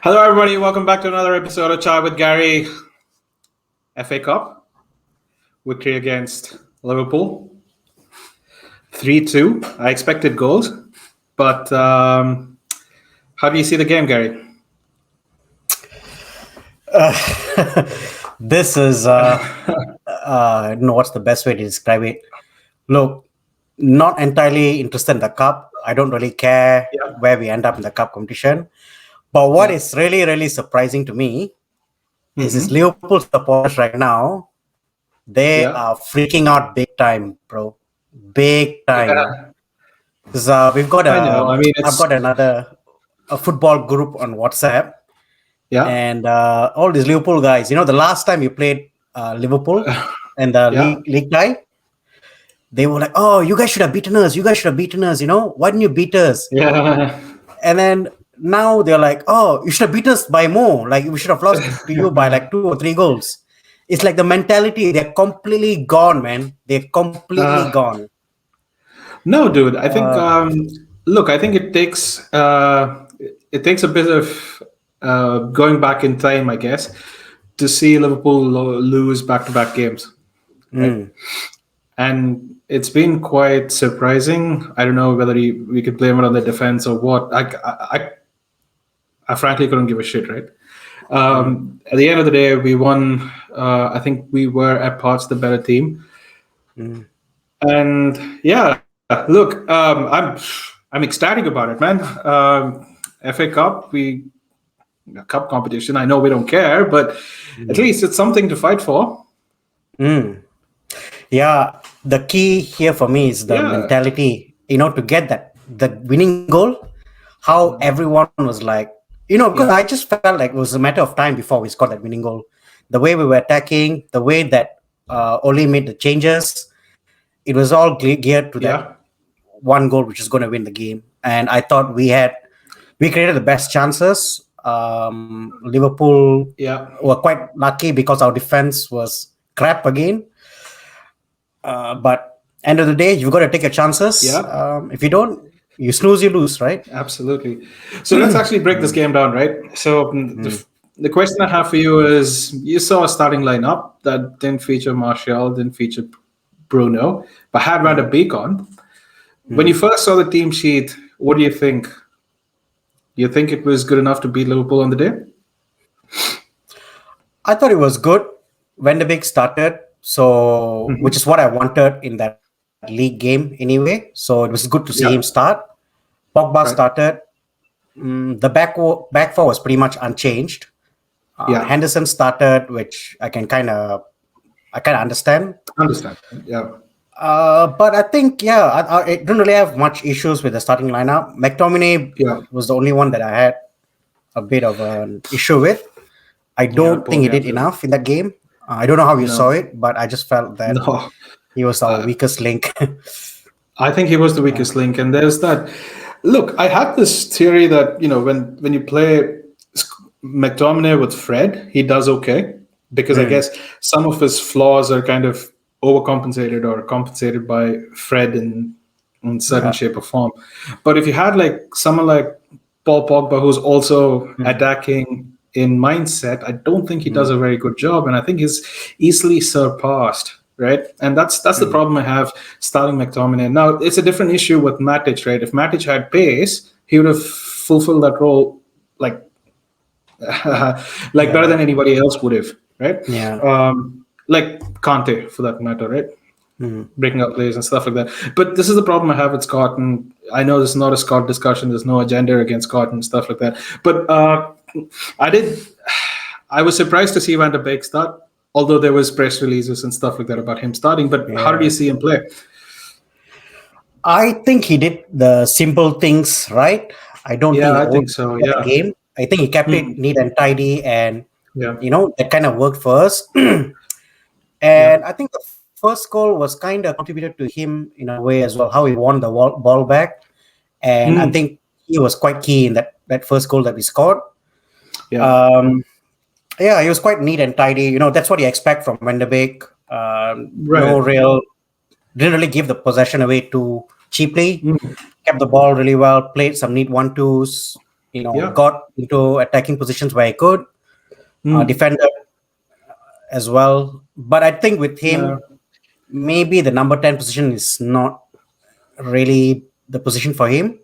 Hello, everybody. Welcome back to another episode of Chai with Gary. FA Cup victory against Liverpool, 3-2. I expected goals, but how do you see the game, Gary? This is, what's the best way to describe it? Look, not entirely interested in the cup. I don't really care where we end up in the cup competition. But what is really, really surprising to me is Liverpool supporters right now, they are freaking out big time, bro. Big time. Because we've got I've got a football group on WhatsApp. And all these Liverpool guys, the last time you played Liverpool and the league tie, they were like, "Oh, you guys should have beaten us. You guys should have beaten us. Why didn't you beat us?" Yeah. And then now they're like, "Oh, you should have beat us by more. Like we should have lost to you by like 2 or 3 goals." It's like the mentality, they're completely gone, man. They're completely gone. No, dude. I think look, I think it takes a bit of going back in time, I guess, to see Liverpool lose back-to-back games. Right? And it's been quite surprising. I don't know whether we could blame it on the defense or what. I frankly couldn't give a shit, right? At the end of the day, we won. I think we were at parts the better team. And yeah, look, I'm ecstatic about it, man. FA Cup, cup competition. I know we don't care, but at least it's something to fight for. Yeah, the key here for me is the mentality. To get the winning goal, how everyone was like, because I just felt like it was a matter of time before we scored that winning goal. The way we were attacking, the way that Oli made the changes, it was all geared to that one goal, which is going to win the game. And I thought we created the best chances. Liverpool were quite lucky because our defense was crap again. But end of the day, you've got to take your chances. If you don't, you snooze, you lose, right? Absolutely. So let's actually break this game down, right? So the question I have for you is, you saw a starting lineup that didn't feature Martial, didn't feature Bruno, but had Van der Beek on. When you first saw the team sheet, what do you think? You think it was good enough to beat Liverpool on the day? I thought it was good. Van der Beek started, so which is what I wanted in that league game anyway. So it was good to see him start. Pogba started. The back four was pretty much unchanged. Henderson started, which I kind of understand. Yeah. But I think, I don't really have much issues with the starting lineup. McTominay was the only one that I had a bit of an issue with. I don't think he did enough in that game. I don't know how you saw it, but I just felt that he was our weakest link. I think he was the weakest link. And there's that. Look, I had this theory that, when you play McTominay with Fred, he does okay. Because I guess some of his flaws are kind of overcompensated or compensated by Fred in certain shape or form. But if you had someone like Paul Pogba, who's also attacking in mindset, I don't think he does a very good job, and I think he's easily surpassed, right? And that's the problem I have starting McTominay. Now, it's a different issue with Matic, right? If Matic had pace, he would have fulfilled that role better than anybody else would have, right? Like Kante, for that matter, right? Breaking up plays and stuff like that. But this is the problem I have with Scott, and I know this is not a Scott discussion. There's no agenda against Scott and stuff like that. But I was surprised to see Van der Beek start, although there was press releases and stuff like that about him starting. But how did you see him play? I think he did the simple things right. I don't think so. Yeah, game. I think he kept it neat and tidy, and that kind of worked for us. And I think the first goal was kind of contributed to him in a way as well, how he won the ball back. And I think he was quite key in that first goal that we scored. He was quite neat and tidy. That's what you expect from Van der Beek. Didn't really give the possession away too cheaply. Kept the ball really well, played some neat 1-2s. Yeah. got into attacking positions where he could, Mm. defended as well. But I think with Yeah. him, maybe the number 10 position is not really the position for him.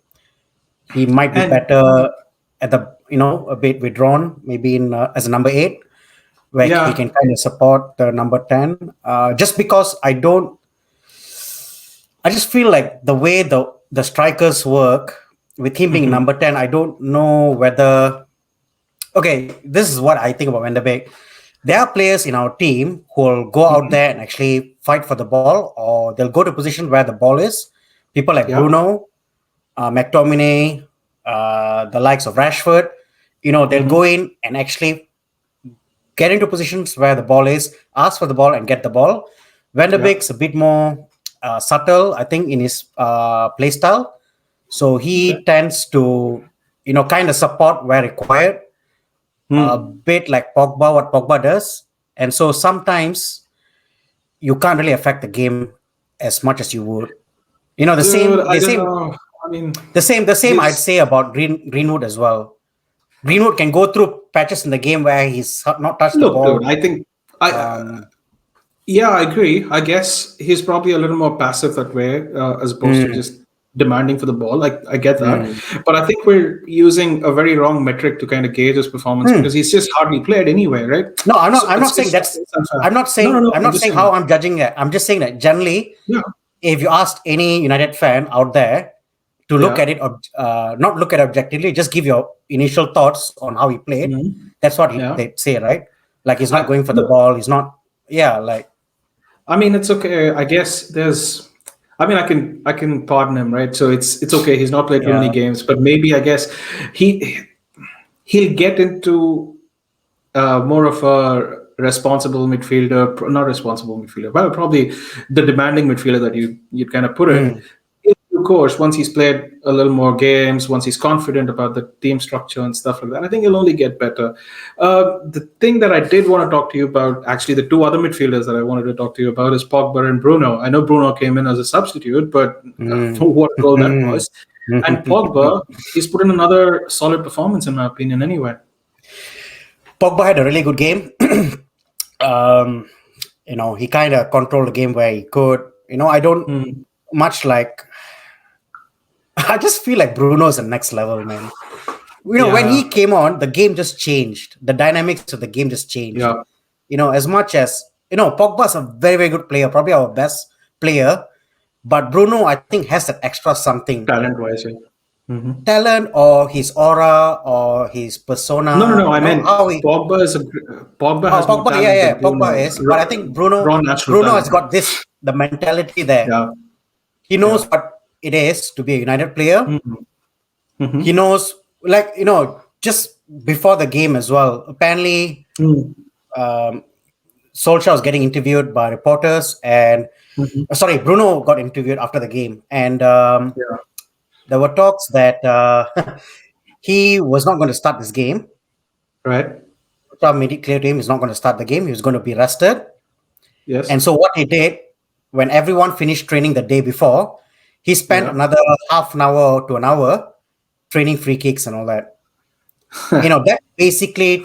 He might be And better at the, a bit withdrawn, maybe in as a number 8, where he yeah. can kind of support the number 10. Just because I just feel like the way the strikers work with him being Hmm. number 10, I don't know whether. Okay, this is what I think about Van de Beek. There are players in our team who will go out Hmm. there and actually fight for the ball, or they'll go to position where the ball is. People like Yeah. Bruno, McTominay, the likes of Rashford, they'll Hmm. go in and actually get into positions where the ball is, ask for the ball, and get the ball. Van de Yeah. Beek's a bit more subtle, I think, in his play style. So Okay. he tends to, kind of support where required, a Hmm. bit like Pogba, what Pogba does. And so sometimes you can't really affect the game as much as you would. The Dude, same, I don't know. I mean, the same I'd his say about Greenwood as well. Greenwood can go through patches in the game where he's not touched the look, dude. ball. I think I. Um, Yeah, I agree. I guess he's probably a little more passive that way, as opposed to mm, just demanding for the ball. Like I get that, mm, but I think we're using a very wrong metric to kind of gauge his performance because mm. he's just hardly played anyway, right? No, I'm not. So I'm not it's saying just that's. it's unfair. I'm not No, no, saying. no. I'm I'm not just saying saying. how I'm judging that. I'm just saying that generally, Yeah, if you asked any United fan out there to look yeah, at it, not look at it objectively, just give your initial thoughts on how he played. mhm, That's what yeah. they say, right? Like he's not I going for the look. ball. He's not. Yeah, like I mean, it's okay. I guess there's. I mean, I can pardon him, right? So it's okay. He's not played too many yeah. games, but maybe I guess he he'll get into more of a responsible midfielder, not responsible midfielder, well, probably the demanding midfielder that you'd kind of put it. Mm. In due course, once he's played a little more games, once he's confident about the team structure and stuff like that, I think he'll only get better. The thing that I did want to talk to you about, actually, the two other midfielders that I wanted to talk to you about is Pogba and Bruno. I know Bruno came in as a substitute, but Mm. for what goal that was. And Pogba, he's put in another solid performance, in my opinion, anyway. Pogba had a really good game. um, he kind of controlled the game where he could. I don't Mm. much like. I just feel like Bruno's the next level, man. When he Yeah, came on, the game just changed. The dynamics of the game just changed. yeah. As much as Pogba's a very, very good player, probably our best player, but Bruno, I think, has that extra something, Talent wise, yeah. Hmm. talent or his aura or his No, no, persona. no. I meant How he. Pogba Oh, has more Pogba, yeah, talent yeah, than Pogba Bruno. is, but I think Bruno, Raw natural Bruno has talent. got this the mentality there. Yeah, He yeah. knows what it is to be a United player. Hmm. He Hmm. knows, like just before the game as well. Apparently, Hmm. um, Solskjaer was getting interviewed by reporters, and Hmm. sorry, Bruno got interviewed after the game, and Yeah. there were talks that he was not going to start this game. Right. Solskjaer made it clear to him he's not going to start the game. He was going to be rested, Yes. and so what he did when everyone finished training the day before, he spent Yeah. another half an hour to an hour training free kicks and all that. That basically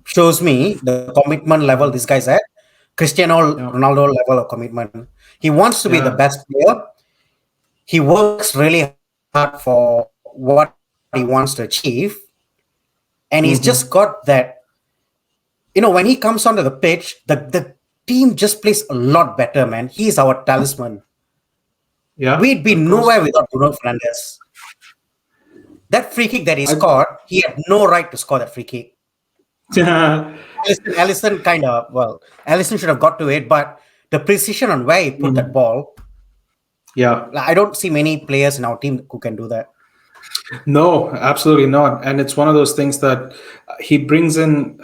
shows me the commitment level this guy's at. Cristiano Yeah. Ronaldo level of commitment. He wants to be the Yeah. best player. He works really hard for what he wants to achieve. And he's just got Hmm. that, when he comes onto the pitch, the team just plays a lot better, man. He's our talisman. Yeah. We'd be Of course. nowhere without Bruno Fernandes. That free kick that he I. scored, he had no right to score that free kick. Yeah. Allison kind of, well, Allison should have got to it, but the precision on where he put that ball, Yeah. like, I don't see many players in our team who can do that. No, absolutely not. And it's one of those things that he brings in.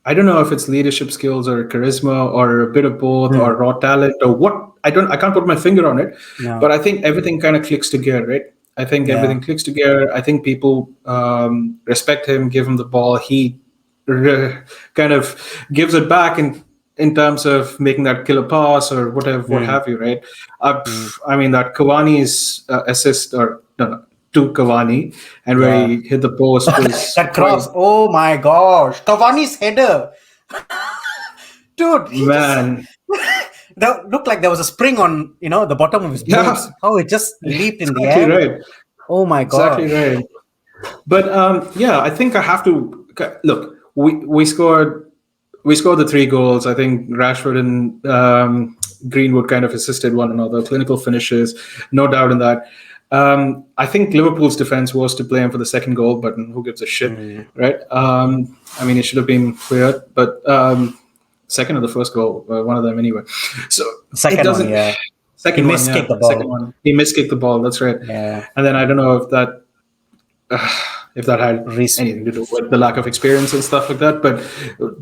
I don't know if it's leadership skills or charisma or a bit of both or raw talent or what. I can't put my finger on it, No. but I think everything kind of clicks together, right? I think Yeah. everything clicks together. I think people respect him, give him the ball. He kind of gives it back in terms of making that killer pass or whatever, what Mm, have you, right? mm, I mean that Cavani's assist or no, no. to Cavani, and where Yeah. he hit the post was That quite cross. Oh my gosh. Cavani's header. Dude, he just man. that looked like there was a spring on, the bottom of his Yeah, boots. How it just leaped in the exactly air. right. Oh my Exactly gosh. right. But yeah, I think I have to look. We scored the three goals. I think Rashford and Greenwood kind of assisted one another. Clinical finishes, no doubt in that. I think Liverpool's defense was to blame for the second goal, but who gives a shit, Mm. right? I mean, it should have been cleared, but second or the first goal, one of them anyway. So it Second one, doesn't. yeah. He Second one, miskicked yeah, the second ball. one. He miskicked the ball. That's right. Yeah. And then I don't know if that had Reese. anything to do with the lack of experience and stuff like that. But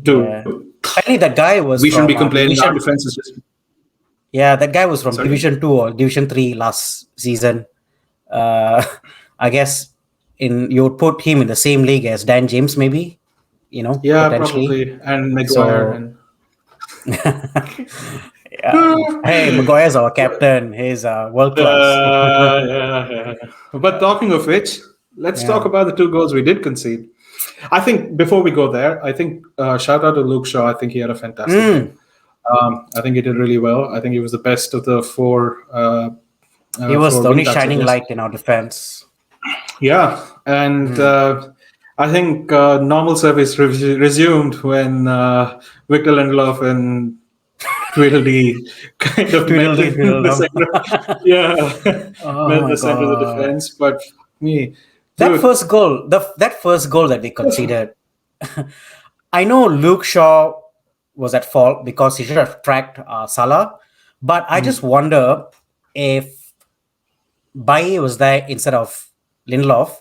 dude, Yeah. Apparently that guy was we shouldn't from be complaining. Our Division. defense is just Yeah, that guy was from sorry. Division 2 or Division 3 last season. Uh, I guess you would put him in the same league as Dan James, maybe, Yeah, potentially. probably, and Maguire So, and yeah. Hey, Maguire's our captain. He's world class. yeah. But talking of which, let's talk Yeah. about the two goals we did concede. I think before we go there, I think shout out to Luke Shaw. I think he had a fantastic game. I think he did really well. I think he was the best of the He was four the wing only backs, I shining guess. light in our defense. Yeah, and I think normal service resumed when Victor Lindelof and Tweedledee kind of met Tweedledee, in the Tweedledum. center. Yeah, Oh met in my the center of the god. defense. But me, That dude, first goal, that first goal that we conceded, I know Luke Shaw was at fault because he should have tracked Salah, but I just wonder if Baye was there instead of Lindelof,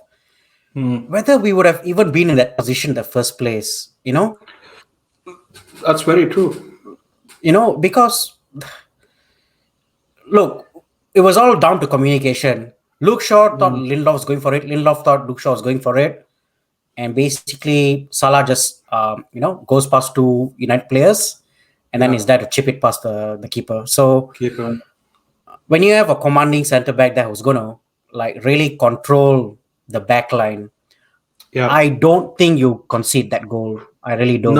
whether we would have even been in that position in the first place. that's very true. Because look, it was all down to communication. Luke Shaw thought Lindelof was going for it. Lindelof thought Luke Shaw was going for it. And basically, Salah just goes past two United players, and then Yeah, is there to chip it past the keeper. So keep on. when you have a commanding centre back that was gonna like really control the back line, Yeah. I don't think you concede that goal. I really don't.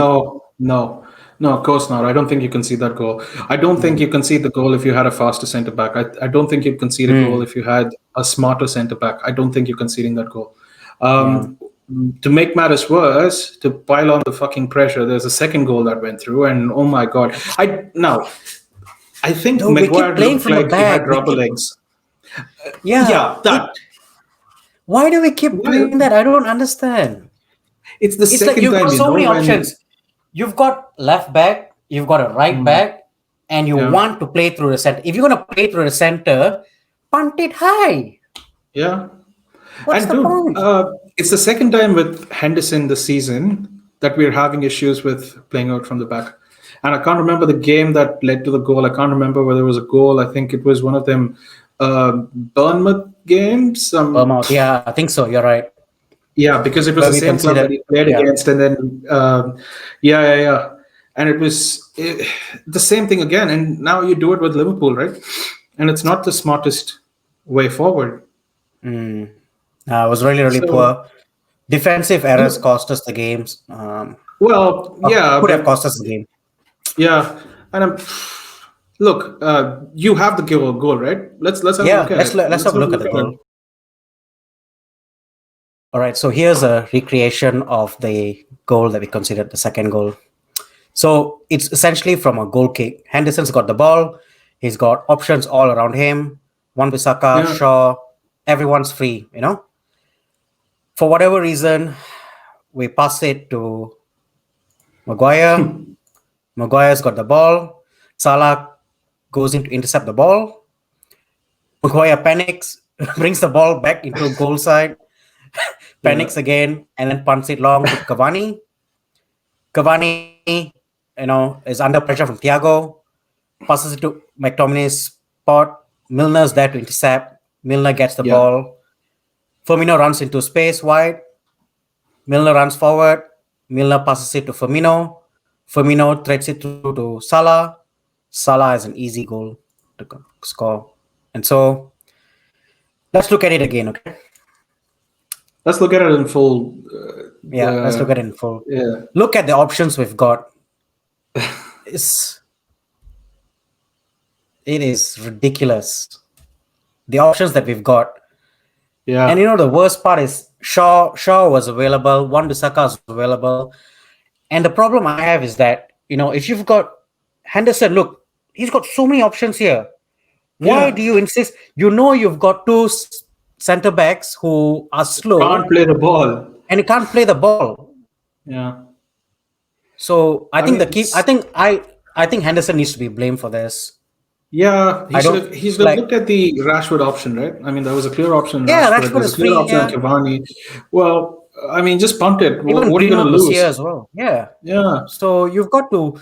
No, of course not. I don't think you concede that goal. I don't think you concede the goal if you had a faster centre back. I don't think you'd concede a goal if you had a smarter centre back. I don't think you're conceding that goal. Yeah. To make matters worse, to pile on the fucking pressure, there's a second goal that went through, and oh my god! I think No, we keep Maguire playing looked from the like he had back. rubber legs. Yeah. Yeah, that. Why do we keep Why? doing that? I don't understand. It's the It's like second you've time, got so many when options. You've got left back, you've got a right back, and you yeah. want to play through the center. If you're going to play through the center, punt it high. Yeah. What's And the dude, point? it's the second time with Henderson this season that we're having issues with playing out from the back. And I can't remember the game that led to the goal. I can't remember whether it was a goal. I think it was one of them Bournemouth games. Yeah, I think so. You're right. Yeah, because it was Where the we same club that considered, he played yeah. against, and then yeah, and it was the same thing again. And now you do it with Liverpool, right? And it's not the smartest way forward. It was really, really So, poor. Defensive errors cost us the games. well, yeah, Could have but cost us the game. yeah, and look, you have the goal, right? Let's have a Yeah, look at let's it. let's have a look at the At it. goal. All right, so here's a recreation of the goal that we considered the second goal. So it's essentially from a goal kick. Henderson's got the ball. He's got options all around him. Wan-Bissaka, Yeah, Shaw, everyone's free, For whatever reason, we pass it to Maguire. Maguire's got the ball. Salah goes in to intercept the ball. Maguire panics, brings the ball back into goal side, panics again, and then punts it long to Cavani. Cavani, is under pressure from Thiago. Passes it to McTominay's spot. Milner's there to intercept. Milner gets the yeah, ball. Firmino runs into space wide. Milner runs forward. Milner passes it to Firmino. Firmino threads it through to Salah. Salah has an easy goal to score. And so let's look at it again, okay? Let's look at it in full. Yeah, let's look at it in full. Yeah, Look at the options we've got. It's, it is ridiculous. The options that we've got. And yeah, the worst part is Shaw was available, Wan-Bissaka is available. And the problem I have is that, if you've got Henderson, look, he's got so many options here. Why do yeah. you insist? You've got two center backs who are slow Can't play the ball. and he can't play the ball. Yeah. So I I think mean, the key. I think Henderson needs to be blamed for this. yeah, I don't he should have like. looked at the Rashford option, right? I mean, there was a clear option in Yeah, Rashford. Rashford There's a is clear free. option in Yeah, Cavani. Well, I mean, just punt it. even What are you going Greenwood to was here lose? as well. Yeah. Yeah. So you've got to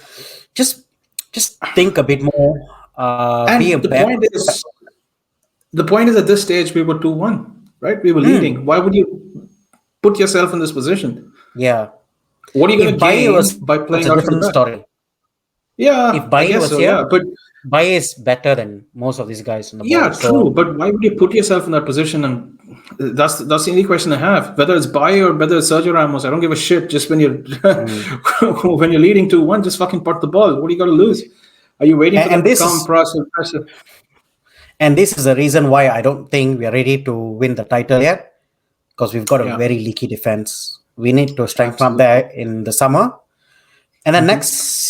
just just think a bit more. Be a And better. the point is at this stage we were 2-1, right? We were Mm, leading. Why would you put yourself in this position? yeah. What are you going If to Baye gain was, by it's playing a out from the different back? story. If Yeah, I Baye guess was so. here, Yeah, but Baye is better than most of these guys on the ball. yeah, true. So But why would you put yourself in that position? And that's the only question I have. Whether it's Baye or whether it's Sergio Ramos, I don't give a shit. Just when you're mm. when you're leading 2-1, just fucking punt the ball. What do you got to lose? Are you waiting for and, them and to this come is press and pressure? and this is the reason why I don't think we are ready to win the title yet, because we've got a Yeah, very leaky defense. We need to strengthen up absolutely. there in the summer. And then next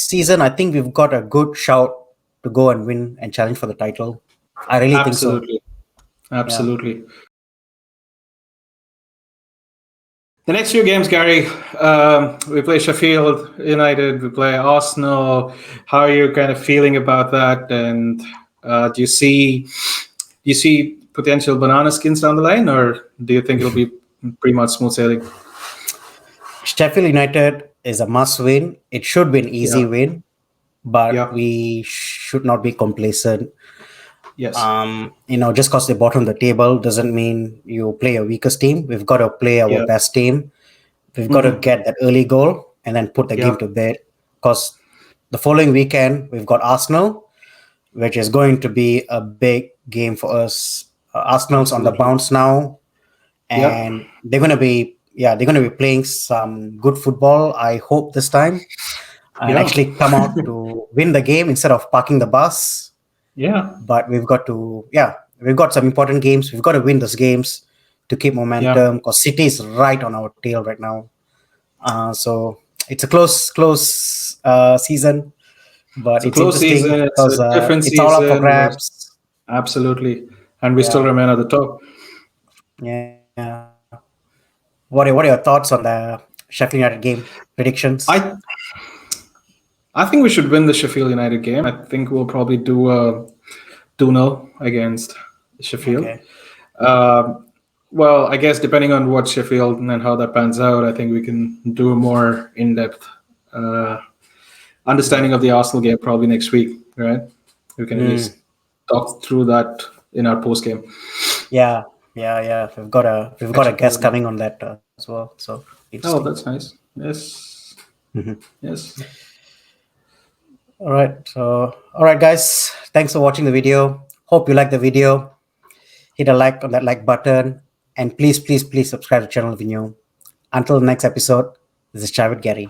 season, I think we've got a good shout to go and win and challenge for the title. I really think so. Absolutely. Yeah. Absolutely. The next few games, Gary, we play Sheffield United, we play Arsenal. How are you kind of feeling about that? And do you see potential banana skins down the line, or do you think it'll be pretty much smooth sailing? Sheffield United is a must win. It should be an easy Yeah, win, but yeah, we should not be complacent. yes, Just because they bottom the table doesn't mean you play your weakest team. We've got to play our yeah, best team. We've got to hmm, get that early goal and then put the yeah, game to bed. Because the following weekend we've got Arsenal, which is going to be a big game for us. Arsenal's on the absolutely. bounce now, Yeah, and they're gonna be playing some good football. I hope this time, and yeah, actually come out to win the game instead of parking the bus. yeah, But we've got some important games. We've got to win those games to keep yeah. momentum, because City is right on our tail right now. So it's a close season, but It's a it's close interesting season. It's because a different it's all up for season. grabs. Absolutely, and we still Yeah, remain at the top. yeah. What are your thoughts on the Sheffield United game predictions? I I think we should win the Sheffield United game. I think we'll probably do a 2-0 against Sheffield. Okay. Um, well, I guess depending on what Sheffield and how that pans out, I think we can do a more in-depth uh, understanding of the Arsenal game probably next week, right? We can at Mm, least talk through that in our post game. yeah, yeah. We've got a Catch up guest over there. coming on that as well. So Oh, interesting. that's nice. Yes, Mhm. yes. All right, guys. Thanks for watching the video. Hope you like the video. Hit a like on that like button, and please, please, please subscribe to the channel if you're new. Until the next episode, this is Chai with Gary.